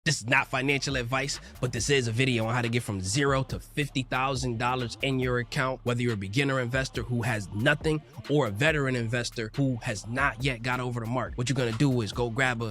This is not financial advice, but this is a video on how to get from $0 to $50,000 in your account, whether you're a beginner investor who has nothing or a veteran investor who has not yet got over the mark. What you're gonna do is go grab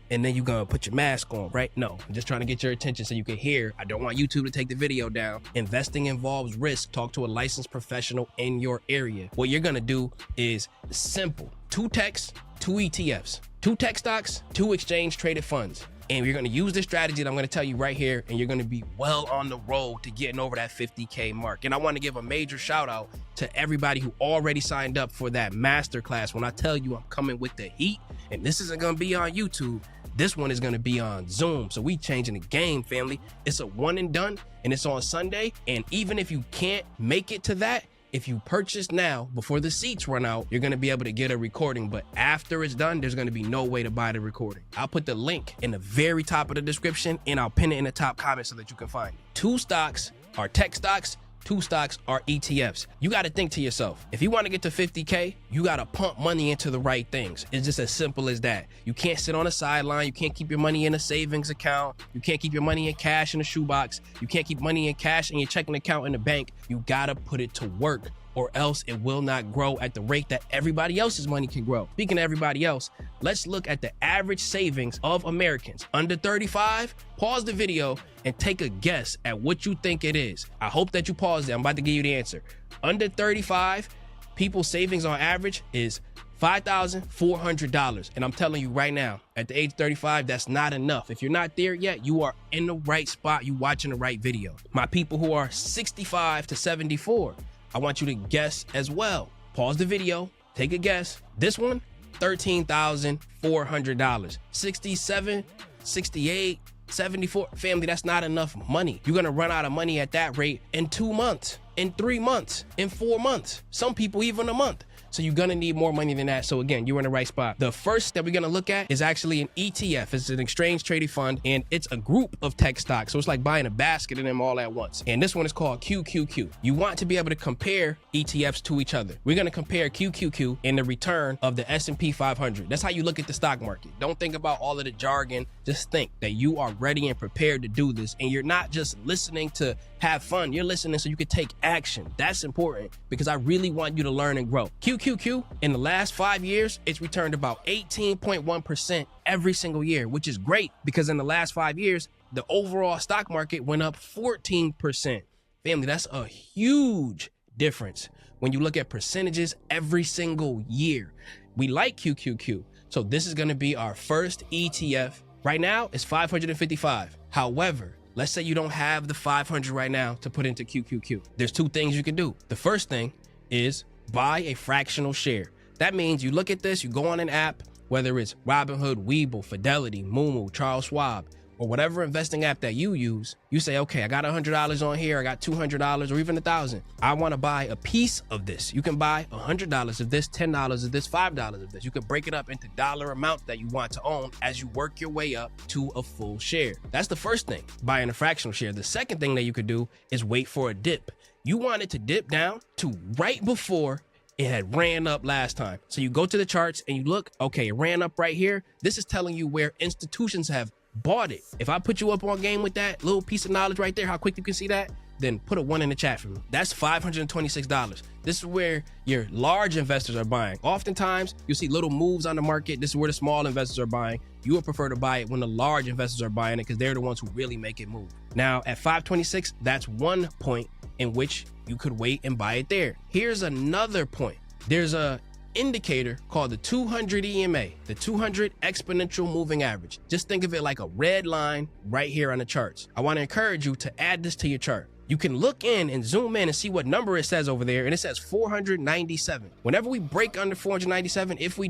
and then you're gonna put your mask on, right? No, I'm just trying to get your attention so you can hear. I don't want YouTube to take the video down. Investing involves risk. Talk to a licensed professional in your area. What you're gonna do is simple. 2 techs, 2 ETFs, 2 tech stocks, 2 exchange traded funds. And you're gonna use this strategy that I'm gonna tell you right here, and you're gonna be well on the road to getting over that 50K mark. And I wanna give a major shout out to everybody who already signed up for that masterclass. When I tell you I'm coming with the heat, and this isn't gonna be on YouTube, this one is gonna be on Zoom. So we changing the game, family. It's a one and done, and it's on Sunday. And even if you can't make it to that, if you purchase now before the seats run out, you're gonna be able to get a recording. But after it's done, there's gonna be no way to buy the recording. I'll put the link in the very top of the description, and I'll pin it in the top comment so that you can find it. 2 stocks are tech stocks, 2 stocks are ETFs. You got to think to yourself, if you want to get to 50K, you got to pump money into the right things. It's just as simple as that. You can't sit on the sideline. You can't keep your money in a savings account. You can't keep your money in cash in a shoebox. You can't keep money in cash in your checking account in the bank. You got to put it to work, or else it will not grow at the rate that everybody else's money can grow. Speaking of everybody else, let's look at the average savings of Americans under 35. Pause the video and take a guess at what you think it is. I hope that you paused it. I'm about to give you the answer. Under 35, people's savings on average is $5,400. And I'm telling you right now, at the age of 35, that's not enough. If you're not there yet, you are in the right spot. You watching the right video. My people who are 65 to 74, I want you to guess as well. Pause the video, take a guess. This one, $13,400. 67, 68, 74. Family, that's not enough money. You're gonna run out of money at that rate in 2 months, in 3 months, in 4 months. Some people even a month. So you're gonna need more money than that. So again, you're in the right spot. The first that we're gonna look at is actually an ETF. It's an exchange traded fund, and it's a group of tech stocks. So it's like buying a basket of them all at once. And this one is called QQQ. You want to be able to compare ETFs to each other. We're gonna compare QQQ and the return of the S&P 500. That's how you look at the stock market. Don't think about all of the jargon. Just think that you are ready and prepared to do this. And you're not just listening to have fun. You're listening so you can take action. That's important because I really want you to learn and grow. QQQ, in the last 5 years, it's returned about 18.1% every single year, which is great because in the last 5 years, the overall stock market went up 14%. Family, that's a huge difference when you look at percentages every single year. We like QQQ. So this is gonna be our first ETF. Right now, it's 555. However, let's say you don't have the 500 right now to put into QQQ. There's 2 things you can do. The first thing is buy a fractional share. That means you look at this, you go on an app, whether it's Robinhood, Webull, Fidelity, Moomoo, Charles Schwab, or whatever investing app that you use. You say, okay, I got $100 on here, I got $200 or even $1,000. I want to buy a piece of this. You can buy $100 of this, $10 of this, $5 of this. You can break it up into dollar amounts that you want to own as you work your way up to a full share. That's the first thing, buying a fractional share. The second thing that you could do is wait for a dip. You want it to dip down to right before it had ran up last time. So you go to the charts and you look, okay, it ran up right here. This is telling you where institutions have bought it. If I put you up on game with that little piece of knowledge right there, how quick you can see that, then put a 1 in the chat for me. That's $526. This is where your large investors are buying. Oftentimes, you'll see little moves on the market. This is where the small investors are buying. You would prefer to buy it when the large investors are buying it because they're the ones who really make it move. Now, at 526, that's one point in which you could wait and buy it there. Here's another point. There's a indicator called the 200 EMA, the 200 exponential moving average. Just think of it like a red line right here on the charts. I want to encourage you to add this to your chart. You can look in and zoom in and see what number it says over there, and it says 497. Whenever we break under 497, if we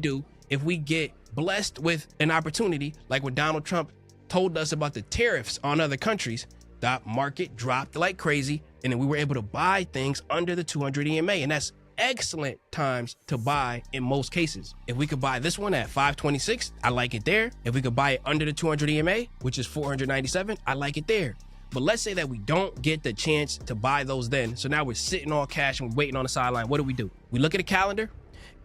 get blessed with an opportunity, like what Donald Trump told us about the tariffs on other countries, the market dropped like crazy, and then we were able to buy things under the 200 EMA, and that's excellent times to buy in most cases. If we could buy this one at 526, I like it there. If we could buy it under the 200 EMA, which is 497, I like it there. But let's say that we don't get the chance to buy those then. So now we're sitting on cash and we're waiting on the sideline. What do? We look at the calendar,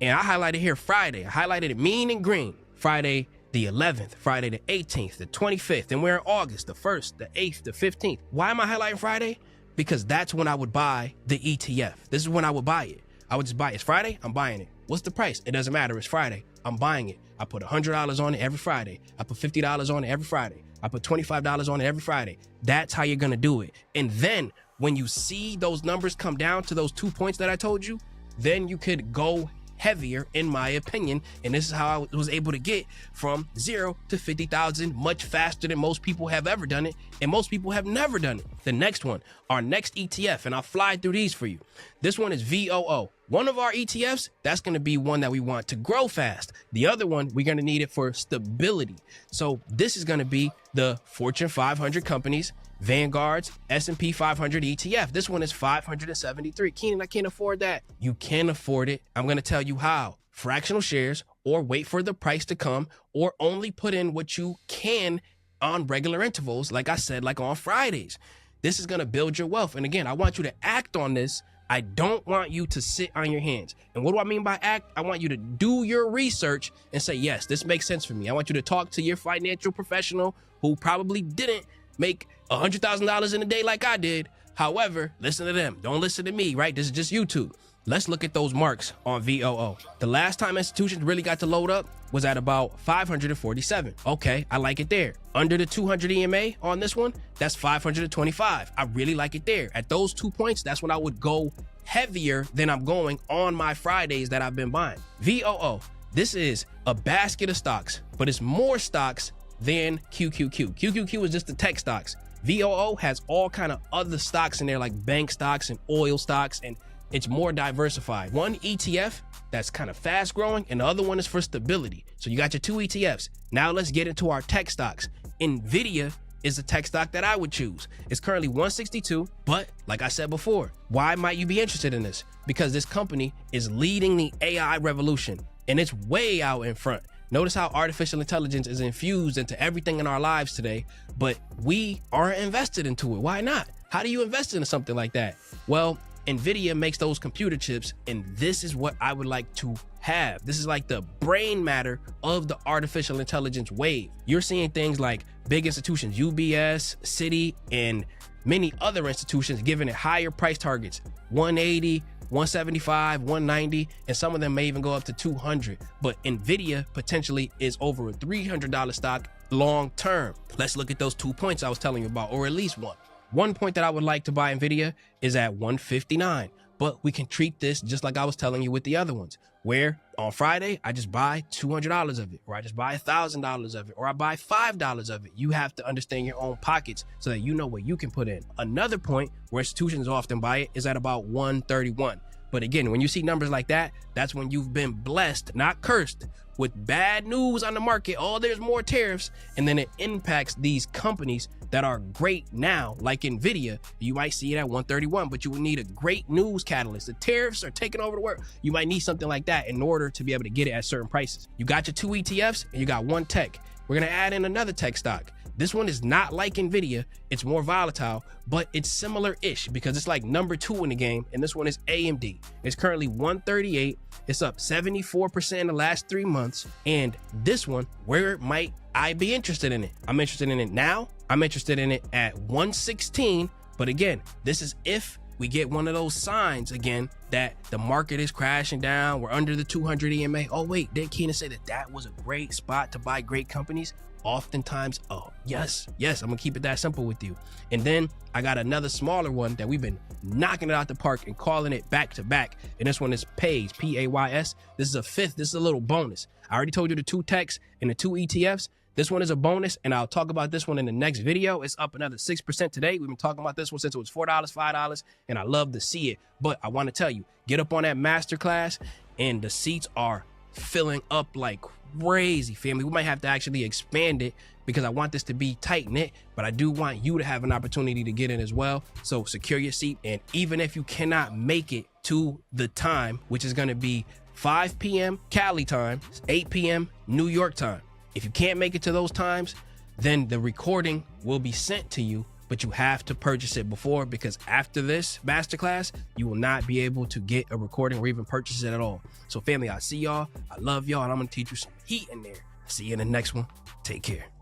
and I highlighted here Friday. I highlighted it mean and green. Friday the 11th, Friday the 18th, the 25th, and we're in August, the 1st, the 8th, the 15th. Why am I highlighting Friday? Because that's when I would buy the ETF. This is when I would buy it. I would just buy it. It's Friday, I'm buying it. What's the price? It doesn't matter. It's Friday. I'm buying it. I put $100 on it every Friday. I put $50 on it every Friday. I put $25 on it every Friday. That's how you're going to do it. And then when you see those numbers come down to those 2 points that I told you, then you could go heavier, in my opinion. And this is how I was able to get from 0 to 50,000 much faster than most people have ever done it. And most people have never done it. The next one, our next ETF, and I'll fly through these for you. This one is VOO. One of our ETFs, that's going to be one that we want to grow fast. The other one, we're going to need it for stability. So this is going to be the Fortune 500 companies, Vanguard's S&P 500 ETF. This one is 573. Keenan, I can't afford that. You can afford it. I'm going to tell you how. Fractional shares, or wait for the price to come, or only put in what you can on regular intervals, like I said, like on Fridays. This is going to build your wealth. And again, I want you to act on this. I don't want you to sit on your hands. And what do I mean by act? I want you to do your research and say, yes, this makes sense for me. I want you to talk to your financial professional who probably didn't make $100,000 in a day like I did. However, listen to them. Don't listen to me, right? This is just YouTube. Let's look at those marks on VOO. The last time institutions really got to load up was at about 547. Okay, I like it there. Under the 200 EMA on this one, that's 525. I really like it there. At those 2 points, that's when I would go heavier than I'm going on my Fridays that I've been buying. VOO, this is a basket of stocks, but it's more stocks than QQQ. QQQ is just the tech stocks. VOO has all kind of other stocks in there, like bank stocks and oil stocks, and it's more diversified. One ETF that's kind of fast growing, and the other one is for stability. So you got your two ETFs. Now let's get into our tech stocks. Nvidia is the tech stock that I would choose. It's currently 162, but like I said before, why might you be interested in this? Because this company is leading the AI revolution, and it's way out in front. Notice how artificial intelligence is infused into everything in our lives today, but we aren't invested into it. Why not? How do you invest into something like that? Well, Nvidia makes those computer chips, and this is what I would like to have. This is like the brain matter of the artificial intelligence wave. You're seeing things like big institutions, UBS, Citi, and many other institutions giving it higher price targets, 180, 175, 190, and some of them may even go up to 200. But Nvidia potentially is over a $300 stock long term. Let's look at those 2 points I was telling you about, or at least one. One point that I would like to buy Nvidia is at 159, but we can treat this just like I was telling you with the other ones, where on Friday, I just buy $200 of it, or I just buy $1,000 of it, or I buy $5 of it. You have to understand your own pockets so that you know what you can put in. Another point where institutions often buy it is at about 131. But again, when you see numbers like that, that's when you've been blessed, not cursed, with bad news on the market. Oh, there's more tariffs. And then it impacts these companies that are great now, like Nvidia. You might see it at 131, but you would need a great news catalyst. The tariffs are taking over the world. You might need something like that in order to be able to get it at certain prices. You got your two ETFs and you got one tech. We're going to add in another tech stock. This one is not like Nvidia. It's more volatile, but it's similar-ish because it's like number 2 in the game, and this one is AMD. It's currently 138. It's up 74% in the last 3 months. And this one, where might I be interested in it? I'm interested in it now. I'm interested in it at 116. But again, this is if we get one of those signs again that the market is crashing down. We're under the 200 EMA. Oh, wait, didn't Keenan say that that was a great spot to buy great companies? Oftentimes, oh, yes, I'm gonna keep it that simple with you. And then I got another smaller one that we've been knocking it out the park and calling it back to back. And this one is Pays, P-A-Y-S. This is a fifth. This is a little bonus. I already told you the 2 techs and the 2 ETFs. This one is a bonus, and I'll talk about this one in the next video. It's up another 6% today. We've been talking about this one since it was $4, $5, and I love to see it. But I want to tell you, get up on that masterclass, and the seats are filling up like crazy, family. We might have to actually expand it because I want this to be tight-knit, but I do want you to have an opportunity to get in as well. So secure your seat, and even if you cannot make it to the time, which is going to be 5 p.m. Cali time, 8 p.m. New York time, if you can't make it to those times, then the recording will be sent to you, but you have to purchase it before, because after this masterclass, you will not be able to get a recording or even purchase it at all. So family, I see y'all. I love y'all, and I'm going to teach you some heat in there. See you in the next one. Take care.